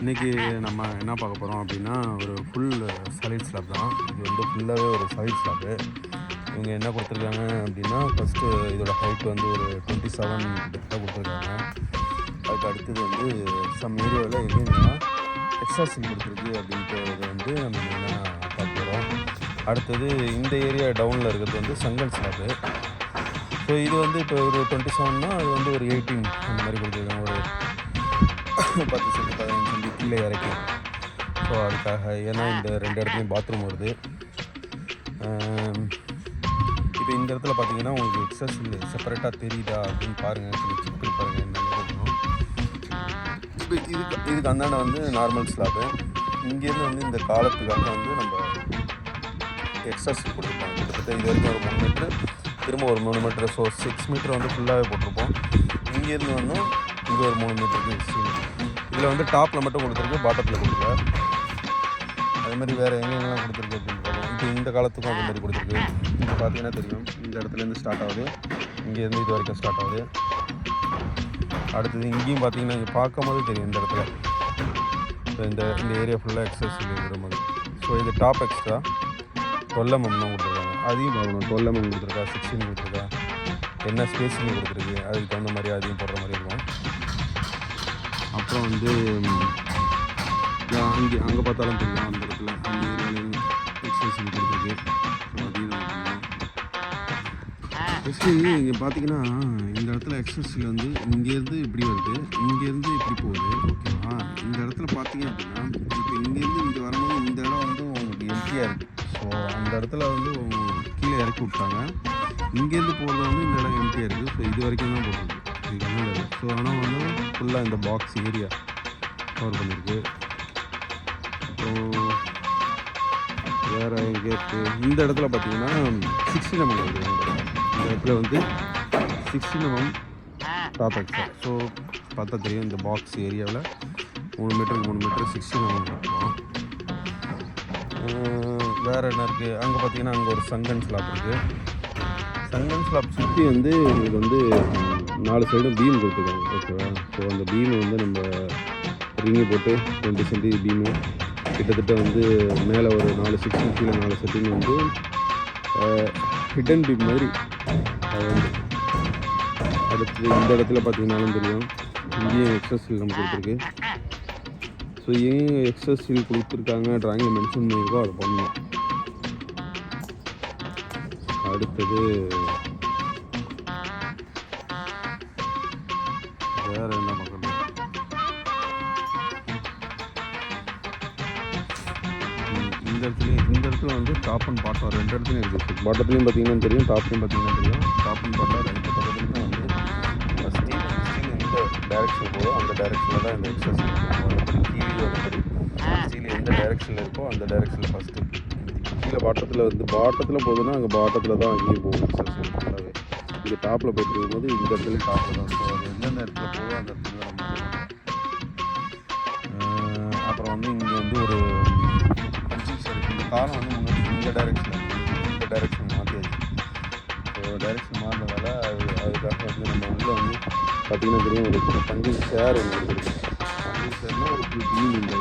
இன்றைக்கி நம்ம என்ன பார்க்க போகிறோம் அப்படின்னா ஒரு ஃபுல் சாலிட் ஸ்லாப் தான். இது வந்து ஃபுல்லாகவே ஒரு சாலிட் ஸ்லாப்பு. இவங்க என்ன கொடுத்துருக்காங்க அப்படின்னா ஃபஸ்ட்டு இதோட ஹைட் வந்து ஒரு 27 டெப்த்தாக கொடுத்துருக்காங்க. அதுக்கு அடுத்தது வந்து சம் ஏரியாவில் எங்கெங்கன்னா எக்ஸ்ட்ரா சீல் கொடுத்துருக்கு அப்படின்றது வந்து நம்ம மெயினாக பார்க்க போகிறோம். அடுத்தது இந்த ஏரியா டவுனில் இருக்கிறது வந்து செங்கல் ஸ்லாப்பு. ஸோ இது வந்து இப்போ ஒரு 27னா அது வந்து ஒரு 18 அந்த மாதிரி கொடுத்துருக்காங்க. ஒரு 10 சென்ட் 15 சென்ட் கீழே இறக்கி. ஸோ அதுக்காக ஏன்னா இந்த 2 இடத்துலையும் பாத்ரூம் வருது. இப்போ இந்த இடத்துல பார்த்தீங்கன்னா உங்களுக்கு எக்ஸஸ் செப்பரேட்டாக தெரியுதா அப்படின்னு பாருங்கள், சொல்லி செக் பண்ணி பாருங்கள் என்னென்னு இருக்கணும். இப்போ இதுக்கு அந்தாண்ட வந்து நார்மல் ஸ்லாப்பு. இங்கேருந்து வந்து இந்த காலத்துக்காக வந்து நம்ம எக்ஸஸ் கொடுத்துருப்பாங்க. கிட்டத்தட்ட இது வரைக்கும் ஒரு 3 மீட்ரு, திரும்ப ஒரு 3 மீட்ரு. ஸோ 6 மீட்டர் வந்து ஃபுல்லாகவே போட்டிருப்போம். இங்கேருந்து வந்து இங்கே ஒரு 3 மீட்டருக்கு இதில் வந்து டாப்பில் மட்டும் கொடுத்துருக்கு, பாட்டத்தில் கொடுக்கல. அதேமாதிரி வேறு எங்கெங்கெல்லாம் கொடுத்துருக்கு அப்படின்னு பார்க்கலாம். இப்போ இந்த காலத்துக்கும் அதே மாதிரி கொடுத்துருக்கு. இப்போ பார்த்தீங்கன்னா தெரியும், இந்த இடத்துலேருந்து ஸ்டார்ட் ஆகுது, இங்கேருந்து இது வரைக்கும் ஸ்டார்ட் ஆகுது. அடுத்தது இங்கேயும் பார்த்தீங்கன்னா இங்கே பார்க்கும் போது தெரியும் இந்த இடத்துல. இப்போ இந்த ஏரியா ஃபுல்லாக எக்ஸஸ் இருக்கிற மாதிரி. ஸோ இது டாப் எக்ஸ்ட்ரா 12 mm தான் கொடுத்துருக்காங்க. அதையும் பார்க்கணும், 12 mm கொடுத்துருக்கா, 16 கொடுத்துருக்கா, என்ன ஸ்பேஸிங் கொடுத்துருக்கு, அதுக்கு தகுந்த மாதிரி அதையும் போடுற மாதிரி இருக்கும். அப்புறம் வந்து அங்கே பார்த்தாலும் தெரியும் அந்த இடத்துல அந்த ஏரியாலையும் எக்ஸசைஸ் கொடுத்துருக்கு. ஸோ அதையும் நம்ம பண்ணலாம். ஃபஸ்ட்டு இங்கே பார்த்தீங்கன்னா இந்த இடத்துல எக்ஸசைஸில் வந்து இங்கேருந்து இப்படி வருது, இங்கேருந்து இப்படி போகுது. ஓகேவா? இந்த இடத்துல பார்த்தீங்க அப்படின்னா இப்போ இங்கேருந்து இங்கே வரும்போது இந்த இடம் வந்து உங்களுக்கு எம்டியாக இருக்குது. ஸோ அந்த இடத்துல வந்து கீழே இறக்கி விட்டாங்க. இங்கேருந்து போகிறது வந்து இந்த இடம் எம்டியாக இருக்குது. ஸோ இது வரைக்கும் தான் போட்டுருக்கு. ஸோ ஆனால் வந்து ஃபுல்லாக இந்த பாக்ஸ் ஏரியா கவர் பண்ணியிருக்கு. அப்புறம் வேறு எங்கே இருக்குது இந்த இடத்துல பார்த்தீங்கன்னா 16 mm இருக்குது. இந்த இடத்துல வந்து 16 mm டாப் எக்ஸ்ட்ரா. ஸோ பார்த்தா தெரியும் இந்த பாக்ஸ் ஏரியாவில் 3 மீட்டருக்கு 3 மீட்டர் 16 mm இருக்கும். வேறு என்ன இருக்குது அங்கே பார்த்தீங்கன்னா அங்கே ஒரு சங்கன் ஸ்லாப் இருக்குது. சங்கன் ஸ்லாப் சுற்றி வந்து உங்களுக்கு வந்து 4 சைடும் பீம் கொடுத்துருக்காங்க. ஓகேவா? ஸோ அந்த பீமை வந்து நம்ம ரிங்கி போட்டு 20 சென்டி பீமு கிட்டத்தட்ட வந்து மேலே ஒரு 4 செக்ஷன் கீழே 4 செட்டிங் வந்து ஹிடன் பீம் மாதிரி அது வந்து. அடுத்து இந்த இடத்துல பார்த்தீங்கன்னாலும் தெரியும் இங்கேயும் எக்ஸஸ் சீல் நம்ம கொடுத்துருக்கு. ஸோ ஏன் எக்ஸஸ் சீல் கொடுத்துருக்காங்க ட்ராயிங்கில் மென்ஷன் பண்ணியிருக்கோ அதை பண்ணணும். அடுத்தது வேறு என்ன பார்க்கணும், இந்த இடத்துல வந்து டாப் அண்ட் பாட்டம் 2 இடத்துலையும் இருக்குது. பாட்டத்துலையும் பார்த்தீங்கன்னா தெரியும், டாப்லையும் பார்த்தீங்கன்னா தெரியும். டாப் அண்ட் பாட்டம் 2 பக்கத்துலையும் வந்து ஸ்டீல் எந்த டைரெக்ஷன் போதோ அந்த டைரெக்ஷனில் தான் இந்த எக்ஸஸ் கீழே மாதிரி ஸ்டீல் எந்த டைரெக்ஷனில் இருக்கோ அந்த டைரெக்ஷனில் ஃபஸ்ட்டு கீழே பாட்டத்தில் போகுதுன்னா அங்கே பாட்டத்தில் தான் அங்கேயும் போகும் எக்ஸஸ் ஃபுல்லாகவே. இங்கே டாப்பில் போய்ட்டு இருக்கும்போது இந்த இடத்துல டாப்பில் தான். ஸோ அது எந்தெந்த இடத்துல போதோ அந்த இடத்துல தான் நம்ம. அப்புறம் வந்து இங்கே வந்து ஒரு இந்த காலம் வந்து முன்னாடி இந்த டைரெக்ஷன் மாற்றியாச்சு. ஸோ டைரெக்ஷன் மாறினதால அதுக்காக வந்து நம்ம உள்ளே வந்து பார்த்திங்கன்னா தெரியும் ஒரு பஞ்சிங் சேர் ஒன்று இருக்குது. பஞ்சிங் சேர்னால் ஒரு பீம் இந்த